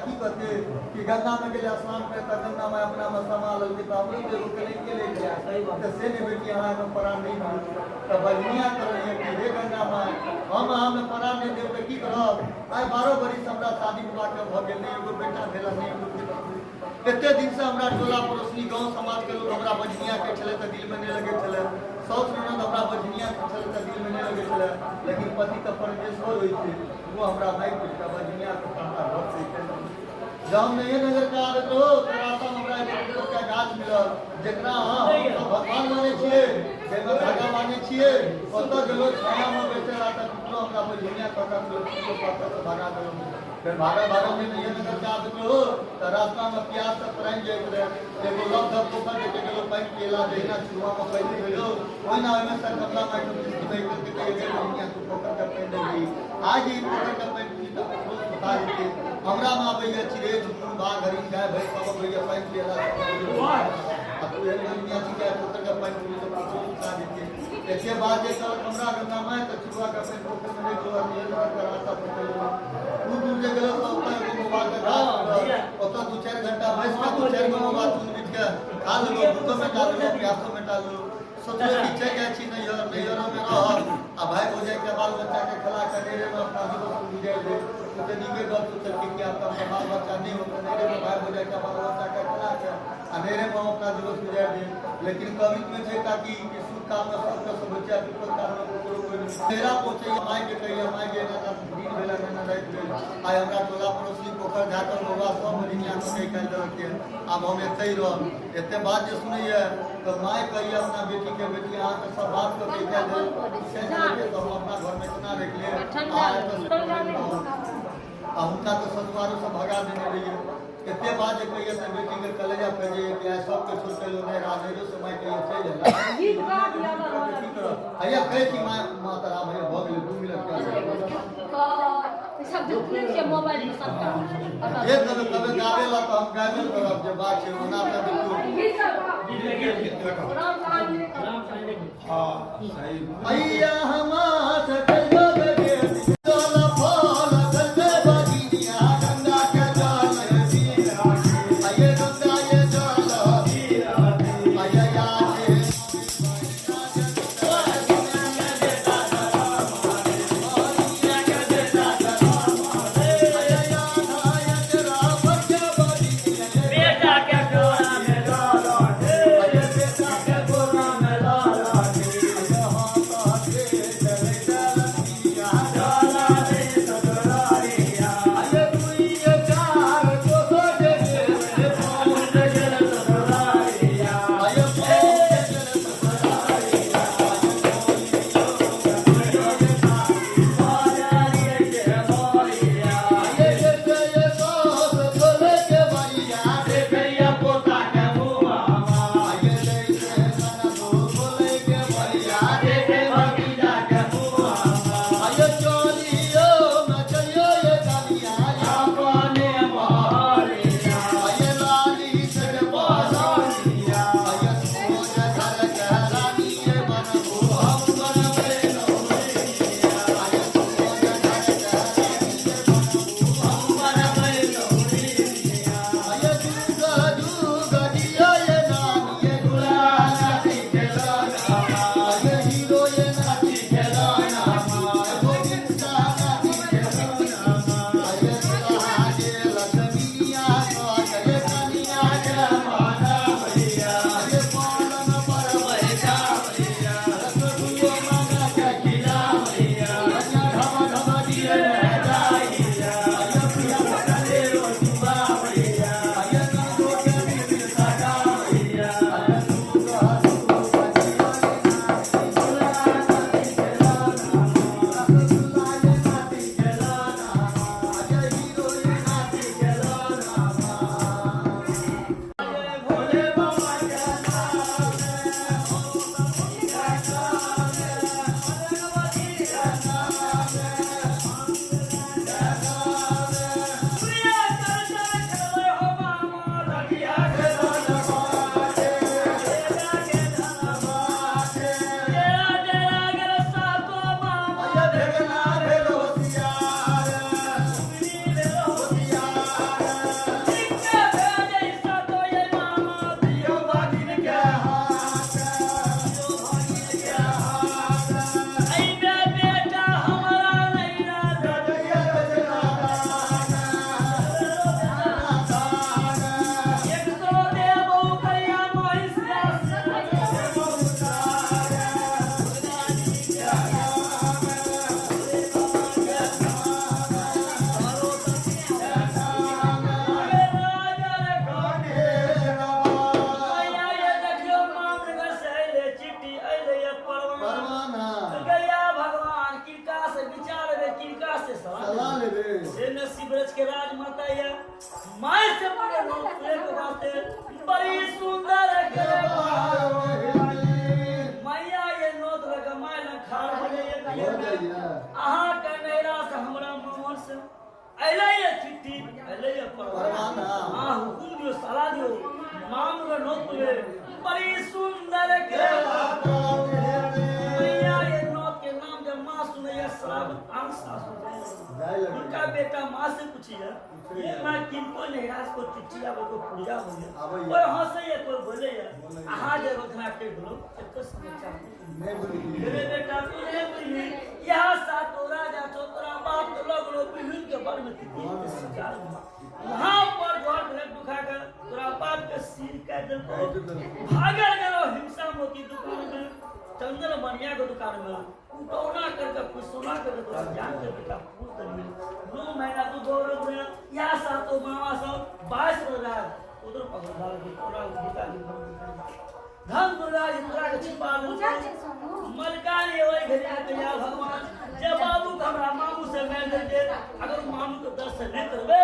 गंगा में के लिए स्नान करता गंगा में अपना मसमा लगे तावड़ी के रोक के ले गया तो से ने बेटी हमारे में परान नहीं मार तो बजनिया कर रही है कि हे गंगा मां हम परान नहीं देव तो की करब आइ 12 बरी हमरा शादी विवाह के भ गेल नहीं एगो बेटा भेला नहीं एगो कते दिन से हमरा टोला पड़ोसी गांव समाज के लोग हमरा बजनिया के छले त दिल में नहीं लगे छले सौस ननद हमरा बजनिया के छले त दिल में नहीं लगे छले लेकिन पति का परदेश हो रही थी वो हमरा भाई के बजनिया के पता घर से जब में ये नजर का आदत हो तो रास्ता में हमरा एक का गाछ मिलल जेकरा हम भगवान माने छिए जेकरा धागा माने छिए ओतो गेलो छाया में बैठे रहता कितना हमरा बजनिया पता तो पता तो भागा दो फिर भागा में ये नजर का आदत हो तो रास्ता में प्यास से प्राण जाइत रहे एगो लग धक पोखर के गेलो पानी केला देना चुहा में पहले गेलो कोई ना में सर कमला में तो बैठ के ये बजनिया को पोखर का पेंड दी आज ही पोखर का पेंड की तो बता देते हमरा मां भैया चिरे झुमन बाघ हरिण गाय भैंस सब भैया पानी पियला अब तू एक बजनिया जी के पोखर का पानी पी तो कुछ बता देते इसके बाद ये कल हमरा गंगा में तो चुहा का पेंड पोखर में ले जो ये का रास्ता पकड़ दूर से गलो तो ऊपर को मोबाइल का घाट और तो 2-4 घंटा भैंस का 2-4 को मोबाइल सुन बिठ के खा लो भूख में डाल लो प्यासों में डाल लो सोचो कि चे क्या चीज नहीं और में रह अब भाई हो जाए के बाल बच्चा के खिला के डेरे में अपना दिवस गुजर दे तो नीके गप तो चल के आपका बाल बच्चा नहीं होता डेरे में भाई हो जाए के बाल बच्चा के खिला के अंधेरे में अपना दिवस गुजर दे लेकिन कवि में छे ताकि सुख काम में सब सब बच्चा विपद कारण में कोई तेरा पहुंचे माई के कहिए माई के ना दिन बेला ना रात बेल आय हमरा टोला पड़ोसी पोखर जाकर बाबा सब दुनिया को कह कर रखे अब हम एते ही रह एते बात जे सुनैया तो माई कहिए अपना बेटी के बेटी हां तो सब बात को कह दे से तो हम अपना घर में इतना रख ले उनका तो ससुरालों से भगा देने रहिए इतने बाद कहिए तो बेटी के कलेजा पे जे कि सब के छोटे लोग ने राजेरो समय के चल जाला आया कहे कि माता राम भैया भ गेल 2 मिनट का सब जितने से मोबाइल में सब का ये कभी गावेला तो हम गावेल करब जे बात छै ओना त देखो हां सही भैया हम सकल माय से पूरे लोग एक बाते बड़ी सुंदर के मैया ये नोत लगा माय न खाड़ बने ये आहा का नैरा से हमरा मोहन से अले ये चिट्ठी अले ये परवाना हां हुकुम दियो सलाह दियो माम रो नोत ले बड़ी सुंदर के मैया ये नोत के नाम जब मां सुने ये शराब आंख सासु उनका बेटा मां से पूछिए ये मां किनको नैराज को चिट्ठी आवे को पूजा होले कोई हंसे ये कोई बोले ये आहा जे रोजना के बोलो एक समाचार नहीं बोली मेरे बेटा तू नहीं बोली यहाँ सातो राजा चौतरा बाप तो लोग लोग बिहुल के बर में कितनी शिकार वहाँ पर घर भेद दुखा कर तोरा बाप के सिर काट दे भागल गलो हिंसा मोती दुकान में चंदन बनिया के दुकान में उठौना करके कुछ सोना करके तोरा जान के बेटा पूछ दे 2 महीना तू गौरव में यहाँ सातो मामा सब 22 रोज उधर पकड़ा के तोरा गीता जी धन दुर्गा इंद्रा के छिपा मलकान ये वही घरिया कया भगवान जब बाबू हमरा मामू से मिल दे अगर मामू के दर्शन नहीं करबे